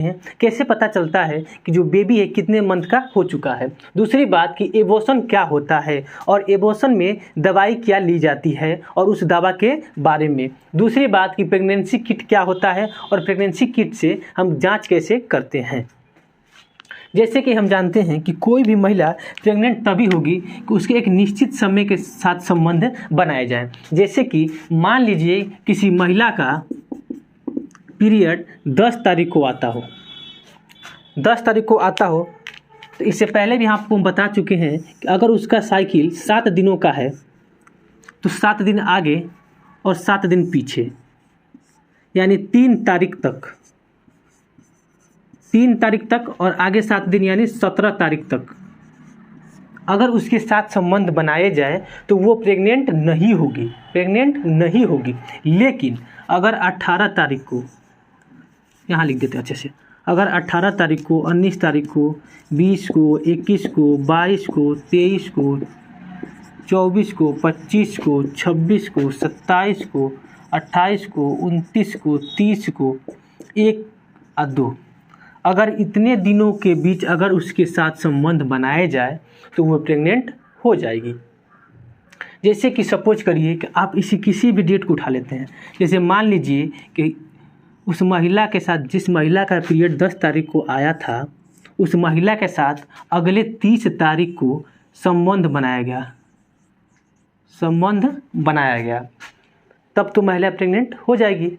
हैं कैसे पता चलता है कि जो बेबी है कितने मंथ का हो चुका है। दूसरी बात कि एबॉर्शन क्या होता है और एबॉर्शन में दवाई क्या ली जाती है और उस दवा के बारे में। दूसरी बात कि प्रेगनेंसी किट क्या होता है और प्रेगनेंसी किट से हम जांच कैसे करते हैं। जैसे कि हम जानते हैं कि कोई भी महिला प्रेग्नेंट तभी होगी कि उसके एक निश्चित समय के साथ संबंध बनाए जाए। जैसे कि मान लीजिए किसी महिला का पीरियड 10 तारीख को आता हो, 10 तारीख को आता हो, तो इससे पहले भी आपको हम बता चुके हैं कि अगर उसका साइकिल 7 दिनों का है तो 7 दिन आगे और 7 दिन पीछे, यानी 3 तारीख तक, 3 तारीख तक और आगे 7 दिन यानी 17 तारीख तक अगर उसके साथ संबंध बनाए जाए तो वो प्रेग्नेंट नहीं होगी, प्रेग्नेंट नहीं होगी। लेकिन अगर 18 तारीख को, यहाँ लिख देते हैं अच्छे से, अगर 18 तारीख को, 19 तारीख को, 20 को, 21 को, 22 को, 23 को, 24 को, 25 को, 26 को, 27 को, 28 को, 29 को, 30 को, 1 और 2, अगर इतने दिनों के बीच अगर उसके साथ संबंध बनाए जाए तो वो प्रेग्नेंट हो जाएगी। जैसे कि सपोज करिए कि आप इसी किसी भी डेट को उठा लेते हैं। जैसे मान लीजिए कि उस महिला के साथ, जिस महिला का पीरियड 10 तारीख को आया था, उस महिला के साथ अगले 30 तारीख को संबंध बनाया गया, संबंध बनाया गया, तब तो महिला प्रेग्नेंट हो जाएगी।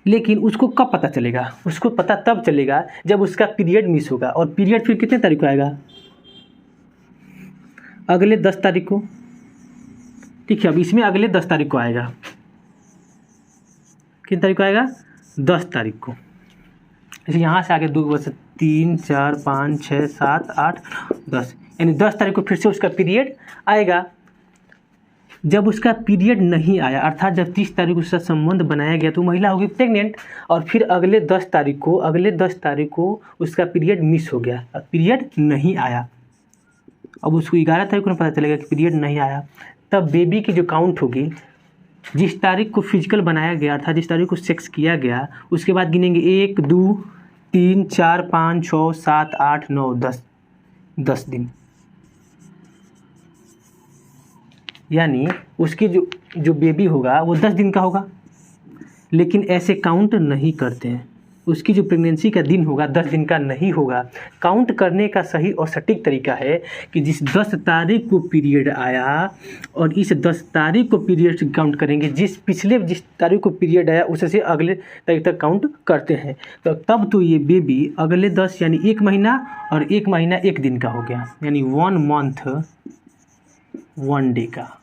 लेकिन उसको कब पता चलेगा? उसको पता तब चलेगा जब उसका पीरियड मिस होगा। और पीरियड फिर कितने तारीख को आएगा? अगले 10 तारीख को। ठीक है, अब इसमें अगले 10 तारीख को आएगा। कितनी तारीख को आएगा? 10 तारीख को। जैसे यहाँ से आगे 2 बस 3 4 5 6 7 8 10, यानी 10 तारीख को फिर से उसका पीरियड आएगा। जब उसका पीरियड नहीं आया, अर्थात जब 30 तारीख को उसका संबंध बनाया गया, तो महिला होगी प्रेग्नेंट। और फिर अगले 10 तारीख को उसका पीरियड मिस हो गया, अब पीरियड नहीं आया। अब उसको 11 तारीख को पता चलेगा कि पीरियड नहीं आया। तब बेबी की जो काउंट होगी, जिस तारीख को फिजिकल बनाया गया था, जिस तारीख को सेक्स किया गया, उसके बाद गिनेंगे 1 2 3 4 5 6 7 8 9 10, 10 दिन। यानी उसकी जो बेबी होगा वो 10 दिन का होगा। लेकिन ऐसे काउंट नहीं करते हैं। उसकी जो प्रेगनेंसी का दिन होगा 10 दिन का नहीं होगा। काउंट करने का सही और सटीक तरीका है कि जिस 10 तारीख को पीरियड आया और इस 10 तारीख को पीरियड से काउंट करेंगे। जिस तारीख को पीरियड आया उससे अगले तारीख तक काउंट करते हैं। तो तब तो ये बेबी अगले 10 यानी 1 महीना और 1 महीना 1 दिन का हो गया, यानी 1 मंथ 1 डे का।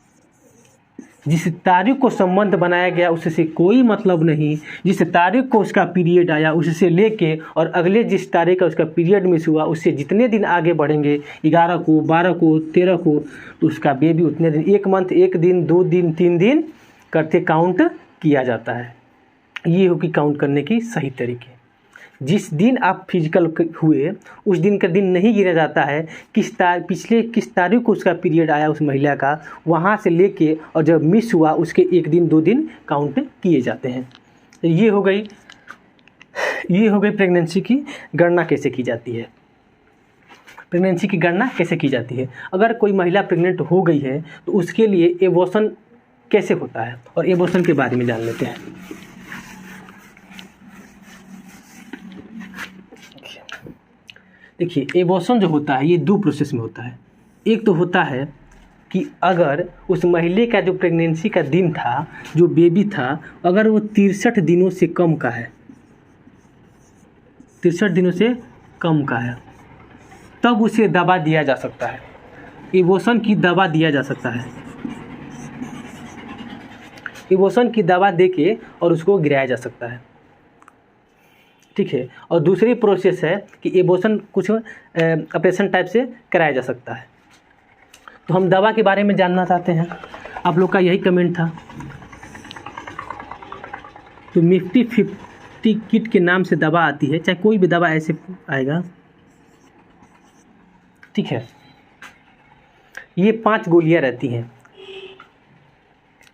जिस तारीख को संबंध बनाया गया उससे कोई मतलब नहीं। जिस तारीख को उसका पीरियड आया उससे लेके और अगले जिस तारीख का उसका पीरियड मिस हुआ उससे जितने दिन आगे बढ़ेंगे, 11 को, 12 को, 13 को, तो उसका बेबी उतने दिन, 1 मंथ 1 दिन 2 दिन 3 दिन करते काउंट किया जाता है। ये होगी काउंट करने की सही तरीके। जिस दिन आप फिजिकल हुए उस दिन का दिन नहीं गिना जाता है, पिछले किस तारीख को उसका पीरियड आया उस महिला का, वहाँ से लेके और जब मिस हुआ उसके 1 दिन 2 दिन काउंट किए जाते हैं। तो ये हो गई प्रेगनेंसी की गणना कैसे की जाती है। प्रेगनेंसी की गणना कैसे की जाती है। अगर कोई महिला प्रेग्नेंट हो गई है तो उसके लिए एबॉर्शन कैसे होता है और एबॉर्शन के बारे में जान लेते हैं। देखिए, एबॉर्शन जो होता है ये 2 प्रोसेस में होता है। एक तो होता है कि अगर उस महिला का जो प्रेगनेंसी का दिन था, जो बेबी था, अगर वो 63 दिनों से कम का है, 63 दिनों से कम का है, तब उसे दवा दिया जा सकता है। एबॉर्शन की दवा दिया जा सकता है। एबॉर्शन की दवा देके और उसको गिराया जा सकता है। ठीक है। और दूसरी प्रोसेस है कि एबॉर्शन कुछ ऑपरेशन टाइप से कराया जा सकता है। तो हम दवा के बारे में जानना चाहते हैं, आप लोग का यही कमेंट था। तो निफ्टी 50 किट के नाम से दवा आती है, चाहे कोई भी दवा ऐसे आएगा। ठीक है, ये 5 गोलियां रहती हैं।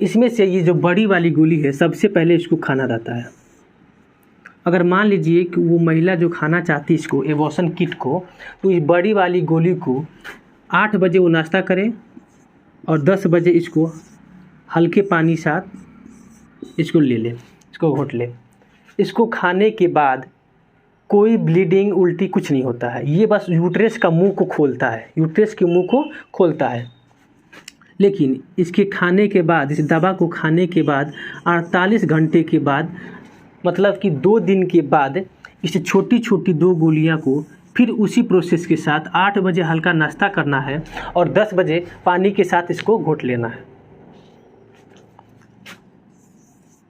इसमें से ये जो बड़ी वाली गोली है सबसे पहले इसको खाना रहता है। अगर मान लीजिए कि वो महिला जो खाना चाहती है इसको एबॉर्शन किट को, तो इस बड़ी वाली गोली को 8 बजे वो नाश्ता करे और 10 बजे इसको हल्के पानी साथ इसको ले ले, इसको घोट ले। इसको खाने के बाद कोई ब्लीडिंग उल्टी कुछ नहीं होता है, ये बस यूट्रस का मुंह को खोलता है, यूट्रस के मुंह को खोलता है। लेकिन इसके खाने के बाद, इस दवा को खाने के बाद 48 घंटे के बाद, मतलब कि 2 दिन के बाद इस छोटी छोटी 2 गोलियां को फिर उसी प्रोसेस के साथ 8 बजे हल्का नाश्ता करना है और 10 बजे पानी के साथ इसको घोट लेना है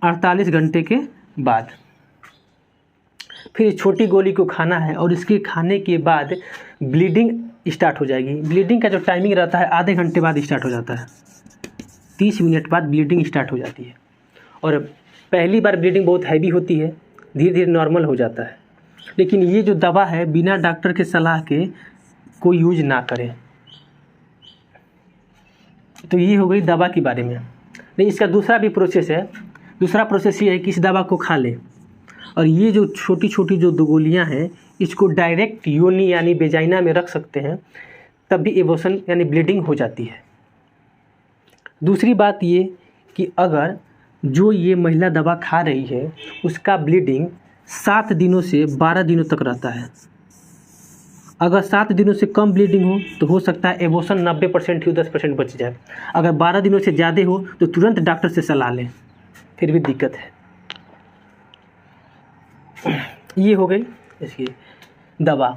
48 घंटे के बाद। फिर इस छोटी गोली को खाना है और इसके खाने के बाद ब्लीडिंग स्टार्ट हो जाएगी। ब्लीडिंग का जो टाइमिंग रहता है आधे घंटे बाद स्टार्ट हो जाता है, 30 मिनट बाद ब्लीडिंग स्टार्ट हो जाती है। और पहली बार ब्लीडिंग बहुत हैवी होती है, धीरे धीरे नॉर्मल हो जाता है। लेकिन ये जो दवा है बिना डॉक्टर के सलाह के कोई यूज ना करें। तो ये हो गई दवा के बारे में। नहीं, इसका दूसरा भी प्रोसेस है। दूसरा प्रोसेस ये है कि इस दवा को खा लें और ये जो छोटी छोटी जो 2 गोलियां हैं इसको डायरेक्ट योनि यानी वेजाइना में रख सकते हैं, तब भी एबॉर्शन यानी ब्लीडिंग हो जाती है। दूसरी बात ये कि अगर जो ये महिला दवा खा रही है उसका ब्लीडिंग 7 दिनों से 12 दिनों तक रहता है। अगर 7 दिनों से कम ब्लीडिंग हो तो हो सकता है एबॉर्शन 90% ही 10% बच जाए। अगर 12 दिनों से ज़्यादा हो तो तुरंत डॉक्टर से सलाह लें, फिर भी दिक्कत है। ये हो गई इसकी दवा।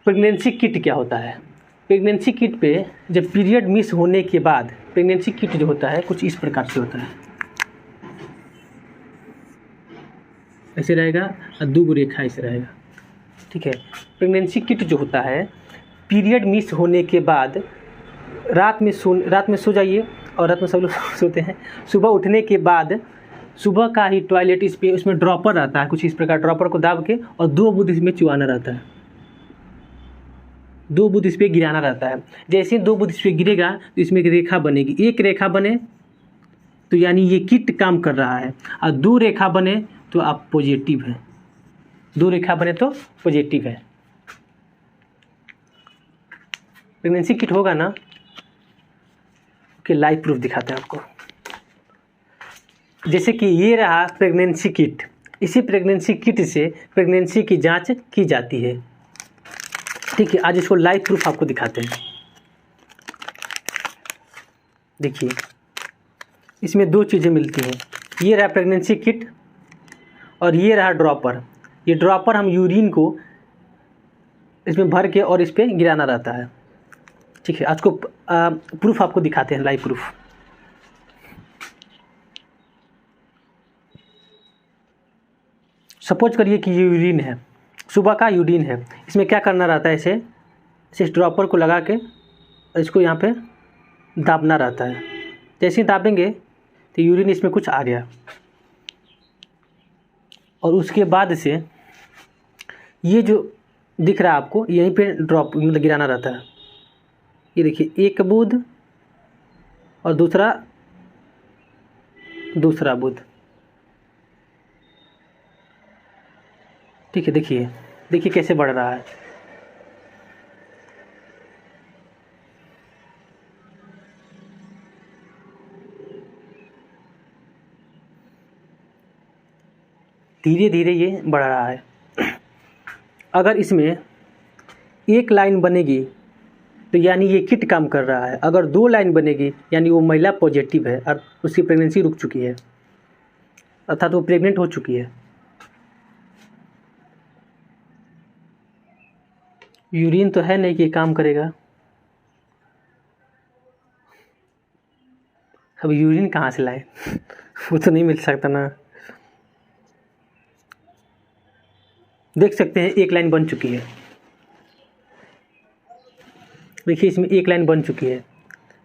प्रेगनेंसी किट क्या होता है? प्रेगनेंसी किट पे जब पीरियड मिस होने के बाद प्रेगनेंसी किट जो होता है कुछ इस प्रकार से होता है, ऐसे रहेगा और 2 रेखा ऐसे रहेगा, ठीक है। प्रेगनेंसी किट जो होता है पीरियड मिस होने के बाद रात में सो जाइए और रात में सब लोग सोते हैं, सुबह उठने के बाद सुबह का ही टॉयलेट इस पे उसमें ड्रॉपर रहता है कुछ इस प्रकार, ड्रॉपर को दाब के और 2 बूंद इसमें चुआना रहता है, 2 बूंद इस पर गिराना रहता है। जैसे ही 2 बूंद इस पर गिरेगा तो इसमें एक रेखा बनेगी। एक रेखा बने तो यानी ये किट काम कर रहा है, और 2 रेखा बने तो आप पॉजिटिव हैं, 2 रेखा बने तो पॉजिटिव है। प्रेगनेंसी किट होगा ना कि लाइव प्रूफ दिखाते हैं आपको। जैसे कि ये रहा प्रेगनेंसी किट, इसी प्रेगनेंसी किट से प्रेगनेंसी की जांच की जाती है, ठीक है। आज इसको लाइव प्रूफ आपको दिखाते हैं। देखिए इसमें 2 चीज़ें मिलती हैं, ये रहा प्रेगनेंसी किट और ये रहा ड्रॉपर। ये ड्रॉपर हम यूरिन को इसमें भर के और इस पर गिराना रहता है, ठीक है। आज को प्रूफ आपको दिखाते हैं, लाइव प्रूफ। सपोज करिए कि ये यूरिन है, सुबह का यूरिन है। इसमें क्या करना रहता है, ऐसे इस ड्रॉपर को लगा के इसको यहाँ पे दाबना रहता है। जैसे ही दाबेंगे तो यूरिन इसमें कुछ आ गया और उसके बाद से ये जो दिख रहा है आपको यहीं पे ड्रॉप मतलब गिराना रहता है। ये देखिए 1 बूंद और दूसरा बूंद, ठीक है। देखिए कैसे बढ़ रहा है। धीरे धीरे ये बढ़ रहा है। अगर इसमें 1 लाइन बनेगी तो यानी ये किट काम कर रहा है। अगर 2 लाइन बनेगी यानी वो महिला पॉजिटिव है और उसकी प्रेगनेंसी रुक चुकी है, अर्थात वो प्रेग्नेंट हो चुकी है। यूरिन तो है नहीं कि काम करेगा। अब यूरिन कहाँ से लाए वो तो नहीं मिल सकता ना। देख सकते हैं 1 लाइन बन चुकी है। देखिए इसमें 1 लाइन बन चुकी है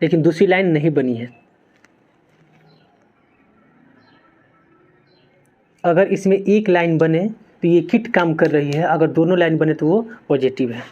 लेकिन दूसरी लाइन नहीं बनी है। अगर इसमें 1 लाइन बने तो ये किट काम कर रही है, अगर दोनों लाइन बने तो वो पॉजिटिव है।